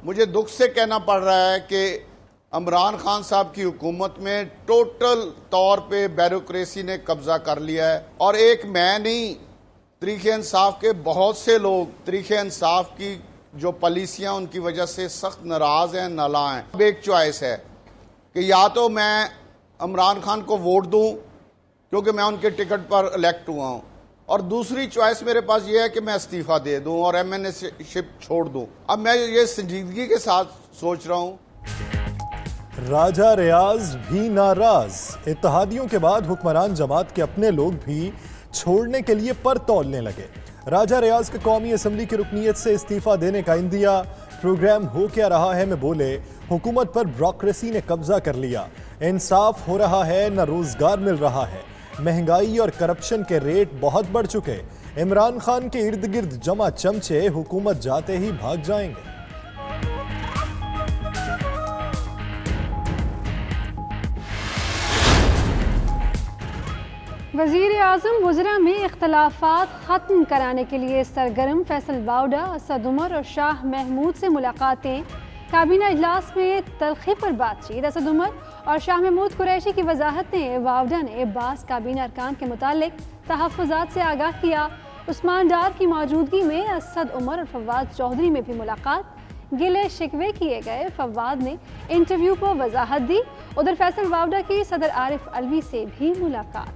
मुझे दुख से कहना पड़ रहा है कि इमरान खान साहब की हुकूमत में टोटल तौर पे ब्यूरोक्रेसी ने कब्जा कर लिया है और एक मैं नहीं, तरीके इंसाफ के बहुत से लोग तरीके इंसाफ की जो पॉलिसियां उनकी वजह से सख्त नाराज हैं, नाला हैं। अब एक चॉइस है कि या तो मैं इमरान खान को वोट दूं क्योंकि मैं उनके टिकट पर इलेक्ट हुआ हूं, और दूसरी चॉइस मेरे पास ये है कि मैं इस्तीफा दे दूं और एमएनए शिप छोड़ दूं। अब मैं ये संजीदगी के साथ सोच रहा हूं। राजा रियाज भी नाराज। इत्तेहादियों के बाद हुक्मरान जमात के अपने लोग भी छोड़ने के लिए पर तौलने लगे। राजा रियाज का कौमी असम्बली की रुकनीत से इस्तीफा देने का इंदिया। प्रोग्राम हो क्या रहा है में बोले, हुकूमत पर ब्यूरोक्रेसी ने कब्जा कर लिया, इंसाफ हो रहा है न रोजगार मिल रहा है, महंगाई और करप्शन के रेट बहुत बढ़ चुके, इमरान खान के इर्द गिर्द जमा चमचे हुकूमत जाते ही भाग जाएंगे। वज़ीर आज़म वज़रा में इख्तलाफात ख़त्म कराने के लिए सरगर्म। फैसल बावडा, असद उमर और शाह महमूद से मुलाकातें। काबीना इजलास में तलखी पर बातचीत। असद उमर और शाह महमूद कुरैशी की वजाहतें। बावडा ने बास काबीना अरकान के मुतालिक तहफ़्फ़ुज़ात से आगाह किया। उस्मान डार की मौजूदगी में असद उमर और फवाद चौधरी में भी मुलाकात। गिले शिकवे किए गए। फवाद ने इंटरव्यू पर वजाहत दी। उधर फैसल बावडा की सदर आरिफ अलवी से भी मुलाकात।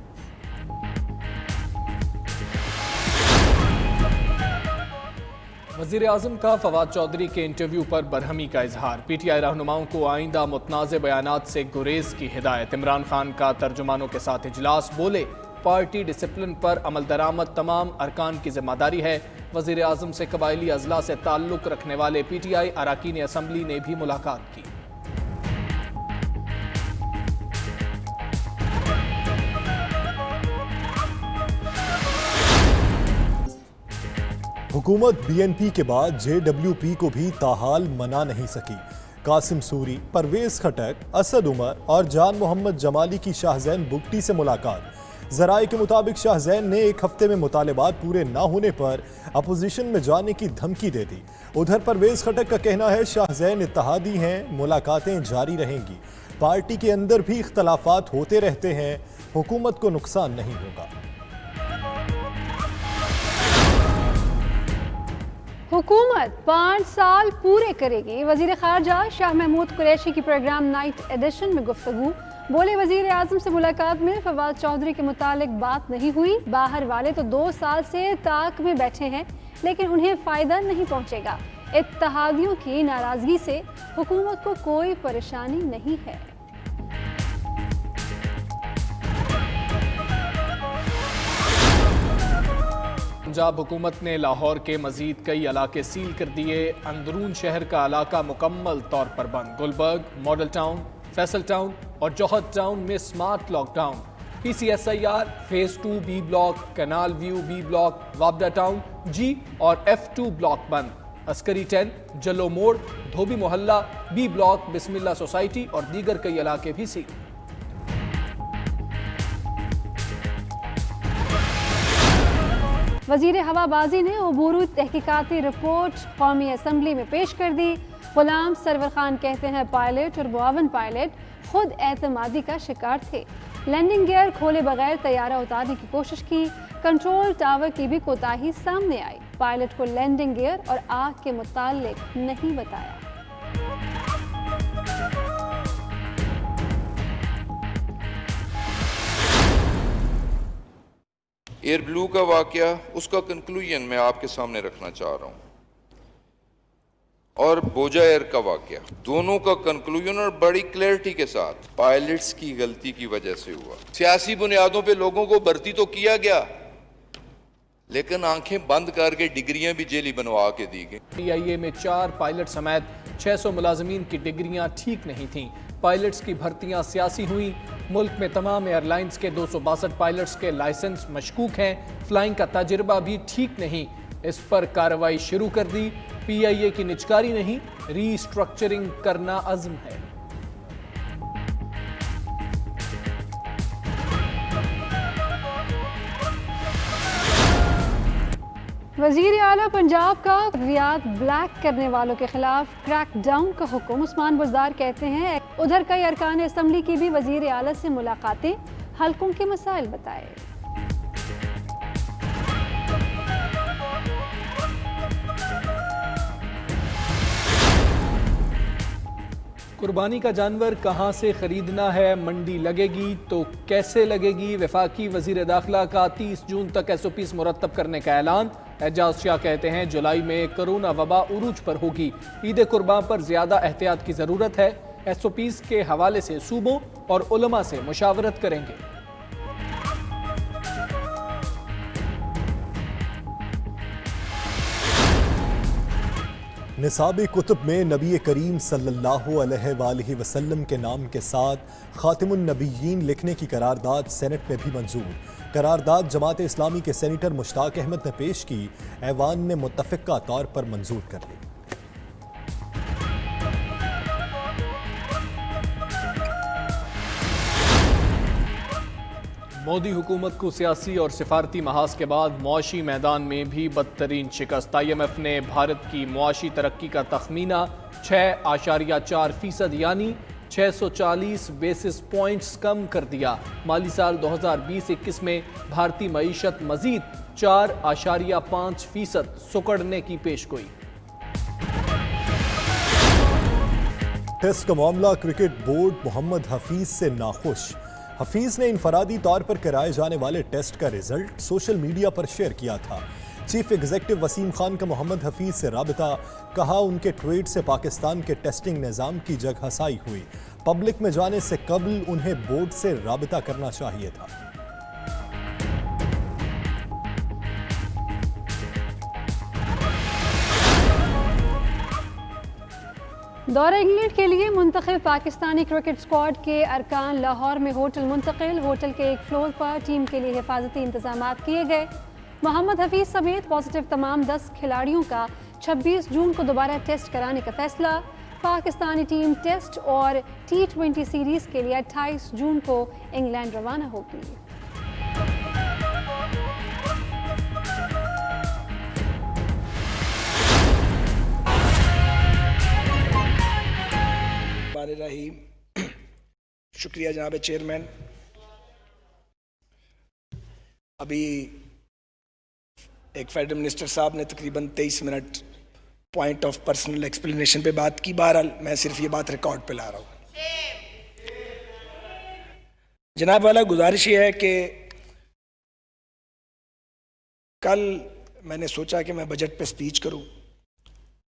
वज़ीर आज़म का फवाद चौधरी के इंटरव्यू पर बरहमी का इजहार। पीटीआई रहनुमाओं को आइंदा मुतनाज़ बयानात से गुरेज की हिदायत। इमरान खान का तर्जुमानों के साथ इजलास। बोले, पार्टी डिसिप्लिन पर अमल दरामद तमाम अरकान की जिम्मेदारी है। वज़ीर आज़म से कबायली अजला से ताल्लुक़ रखने वाले पीटीआई अरकान असम्बली ने भी मुलाकात की। हुकूमत बीएनपी के बाद जेडब्ल्यूपी को भी ताहाल मना नहीं सकी। कासिम सूरी, परवेज खटक, असद उमर और जान मोहम्मद जमाली की शाहजैन बुगटी से मुलाकात। जराए के मुताबिक शाहजैन ने एक हफ्ते में मुतालबात पूरे ना होने पर अपोजिशन में जाने की धमकी दे दी। उधर परवेज खटक का कहना है शाहजैन इत्तेहादी हैं, मुलाकातें जारी रहेंगी। पार्टी के अंदर भी इख्तलाफात होते रहते हैं, हुकूमत को नुकसान नहीं होगा। हुकूमत 5 साल पूरे करेगी। वज़ीर ख़ारजा शाह महमूद कुरैशी की प्रोग्राम नाइट एडिशन में गुफ्तगू। बोले, वज़ीर आज़म से मुलाकात में फवाद चौधरी के मुतालिक बात नहीं हुई। बाहर वाले तो 2 साल से ताक में बैठे हैं लेकिन उन्हें फ़ायदा नहीं पहुँचेगा। इत्तेहादियों की नाराज़गी से हुकूमत को कोई परेशानी नहीं है। पंजाब हुकूमत ने लाहौर के मजीद कई इलाके सील कर दिए। अंदरून शहर का इलाका मुकम्मल तौर पर बंद। Gulberg, Model Town, Faisal Town और जौहर टाउन में smart lockdown. PCSIR phase 2 B block, Canal View B block, वाबडा टाउन G और F2 ब्लॉक बंद। अस्करी 10, जलो मोड़, धोबी मोहल्ला, बी ब्लॉक, बिस्मिल्ला सोसाइटी और दीगर कई इलाके भी सील। वज़ीर हवाबाजी ने अबूरी तहकीकाती रिपोर्ट कौमी असम्बली में पेश कर दी। गुलाम सरवर खान कहते हैं पायलट और 52 पायलट खुद एतमादी का शिकार थे। लैंडिंग गियर खोले बगैर तैयारा उतारने की कोशिश की। कंट्रोल टावर की भी कोताही सामने आई। पायलट को लैंडिंग गियर और आग के मुताल्लिक नहीं बताया। एयर ब्लू का वाकया, उसका कंक्लूजन मैं आपके सामने रखना चाह रहा हूं, और बोजा एयर का वाकया, दोनों का कंक्लूजन और बड़ी क्लैरिटी के साथ पायलट्स की गलती की वजह से हुआ। सियासी बुनियादों पे लोगों को भर्ती तो किया गया लेकिन आंखें बंद करके डिग्रियां भी जेली बनवा के दी गई। PIA में 4 पायलट समेत 600 मुलाजमीन की डिग्रियां ठीक नहीं थीं। पायलट्स की भर्तियां सियासी हुई। मुल्क में तमाम एयरलाइंस के 262 पायलट्स के लाइसेंस मशकूक हैं। फ्लाइंग का तजुर्बा भी ठीक नहीं। इस पर कार्रवाई शुरू कर दी। PIA की निजकारी नहीं, रीस्ट्रक्चरिंग करना अज़्म है। वज़ीर आला पंजाब का अद्वियात ब्लैक करने वालों के खिलाफ क्रैकडाउन का हुक्म। उस्मान बुज़दार कहते हैं उधर कई अरकान असम्बली की भी वज़ीर आला से मुलाकातें, हल्कों के मसाइल बताए। कुर्बानी का जानवर कहाँ से खरीदना है, मंडी लगेगी तो कैसे लगेगी। वफाकी वजीर दाखिला का 30 जून तक SOPs मुरतब करने का ऐलान। एजाज शाह कहते हैं जुलाई में कोरोना वबा उरूज पर होगी, ईद कुर्बान पर ज्यादा एहतियात की जरूरत है। SOPs के हवाले से सूबों और उलमा से मुशावरत करेंगे। निसाब कुतुब में नबी करीम सल्लल्लाहु अलैहि वसल्लम के नाम के साथ खातिमुन नबीयीन लिखने की करारदाद सेनेट में भी मंजूर। करारदाद जमात इस्लामी के सेनेटर मुश्ताक अहमद ने पेश की, ऐवान ने मुत्तफ़िक़ा तौर पर मंजूर कर ली। मोदी हुकूमत को सियासी और सिफारती महाज के बाद मुआशी मैदान में भी बदतरीन शिकस्त। IMF ने भारत की मुआशी तरक्की का तखमीना 6.4% यानी 640 बेसिस पॉइंट्स कम कर दिया। माली साल 2020-21 में भारतीय मईशत मजीद 4.5% सुकड़ने की पेशगोई। टेस्ट का मामला, क्रिकेट बोर्ड मोहम्मद हफीज से नाखुश। हफीज ने इनफरादी तौर पर कराए जाने वाले टेस्ट का रिजल्ट सोशल मीडिया पर शेयर किया था। चीफ एग्जीक्यूटिव वसीम खान का मोहम्मद हफीज से राबिता, कहा उनके ट्वीट से पाकिस्तान के टेस्टिंग निज़ाम की जगहसाई हुई। पब्लिक में जाने से कबल उन्हें बोर्ड से राबिता करना चाहिए था। दौरा इंग्लैंड के लिए मुंतखब पाकिस्तानी क्रिकेट स्क्वाड के अरकान लाहौर में होटल मुंतकिल। होटल के एक फ्लोर पर टीम के लिए हिफाजती इंतजाम किए गए। मोहम्मद हफीज समेत पॉजिटिव तमाम 10 खिलाड़ियों का 26 जून को दोबारा टेस्ट कराने का फैसला। पाकिस्तानी टीम टेस्ट और T20 सीरीज के लिए 28 जून को इंग्लैंड रवाना होगी। रहीम, शुक्रिया जनाब चेयरमैन। अभी एक फेडरल मिनिस्टर साहब ने तकरीबन 23 minute point of personal explanation पे बात की। बहरहाल मैं सिर्फ ये बात रिकॉर्ड पे ला रहा हूँ। जनाब वाला गुजारिश ये है कि कल मैंने सोचा कि मैं बजट पे स्पीच करूँ,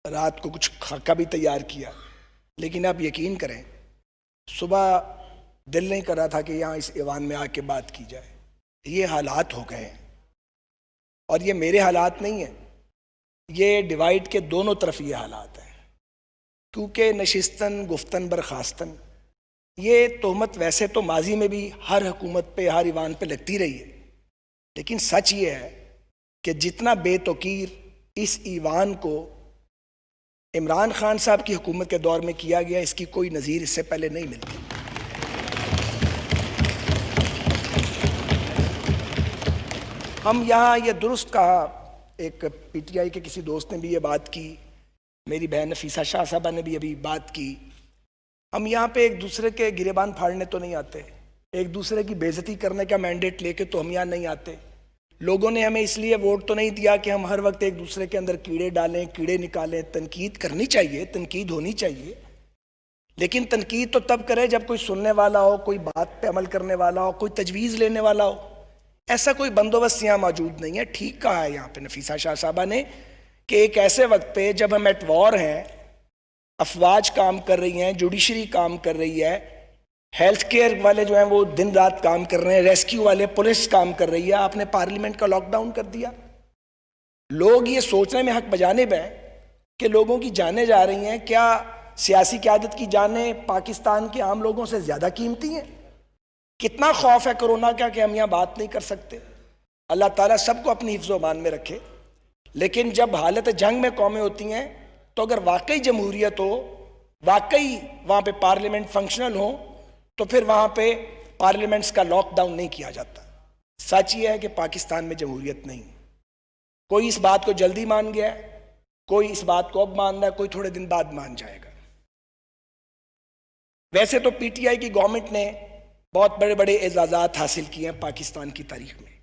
रात को कुछ खाका भी तैयार किया, लेकिन आप यकीन करें सुबह दिल नहीं कर रहा था कि यहाँ इस ऐवान में आके बात की जाए। ये हालात हो गए हैं और ये मेरे हालात नहीं हैं, ये डिवाइड के दोनों तरफ ये हालात हैं। क्योंकि नशिस्तन गुफ्तन बरखास्तन, ये तोहमत वैसे तो माजी में भी हर हुकूमत पे हर ईवान पे लगती रही है, लेकिन सच ये है कि जितना बेतौकीर इस ईवान को इमरान खान साहब की हुकूमत के दौर में किया गया, इसकी कोई नज़ीर इससे पहले नहीं मिलती। हम यहाँ ये दुरुस्त कहा, एक PTI के किसी दोस्त ने भी ये बात की, मेरी बहन नफीसा शाह साहबा ने भी अभी बात की। हम यहाँ पे एक दूसरे के गिरेबान फाड़ने तो नहीं आते, एक दूसरे की बेइज्जती करने का मैंडेट लेके तो हम यहाँ नहीं आते। लोगों ने हमें इसलिए वोट तो नहीं दिया कि हम हर वक्त एक दूसरे के अंदर कीड़े डालें, कीड़े निकालें। तनकीद करनी चाहिए, तनकीद होनी चाहिए, लेकिन तनकीद तो तब करे जब कोई सुनने वाला हो, कोई बात पे अमल करने वाला हो, कोई तजवीज़ लेने वाला हो। ऐसा कोई बंदोबस्त यहाँ मौजूद नहीं है। ठीक कहा है यहाँ पे नफीसा शाह साहबा ने कि एक ऐसे वक्त पे जब हम एट वॉर हैं, अफवाज काम कर रही हैं, जुडिशरी काम कर रही है, हेल्थ केयर वाले जो हैं वो दिन रात काम कर रहे हैं, रेस्क्यू वाले, पुलिस काम कर रही है, आपने पार्लियामेंट का लॉकडाउन कर दिया। लोग ये सोचने में हक बजानिब है कि लोगों की जानें जा रही हैं। क्या सियासी क़यादत की जानें पाकिस्तान के आम लोगों से ज़्यादा कीमती हैं? कितना खौफ है कोरोना का कि हम यहाँ बात नहीं कर सकते। अल्लाह ताला सबको अपनी हिफ्ज़-ओ-मान में रखे। लेकिन जब हालत जंग में कौमें होती हैं तो अगर वाकई जमहूरियत हो, वाकई वहाँ पे पार्लियामेंट फंक्शनल हो, तो फिर वहाँ पे पार्लियामेंट्स का लॉकडाउन नहीं किया जाता। सच ये है कि पाकिस्तान में जमहूरियत नहीं। कोई इस बात को जल्दी मान गया, कोई इस बात को अब मान रहा है, कोई थोड़े दिन बाद मान जाएगा। वैसे तो पीटीआई की गवर्नमेंट ने बहुत बड़े बड़े एजाज़ात हासिल किए हैं पाकिस्तान की तारीख में।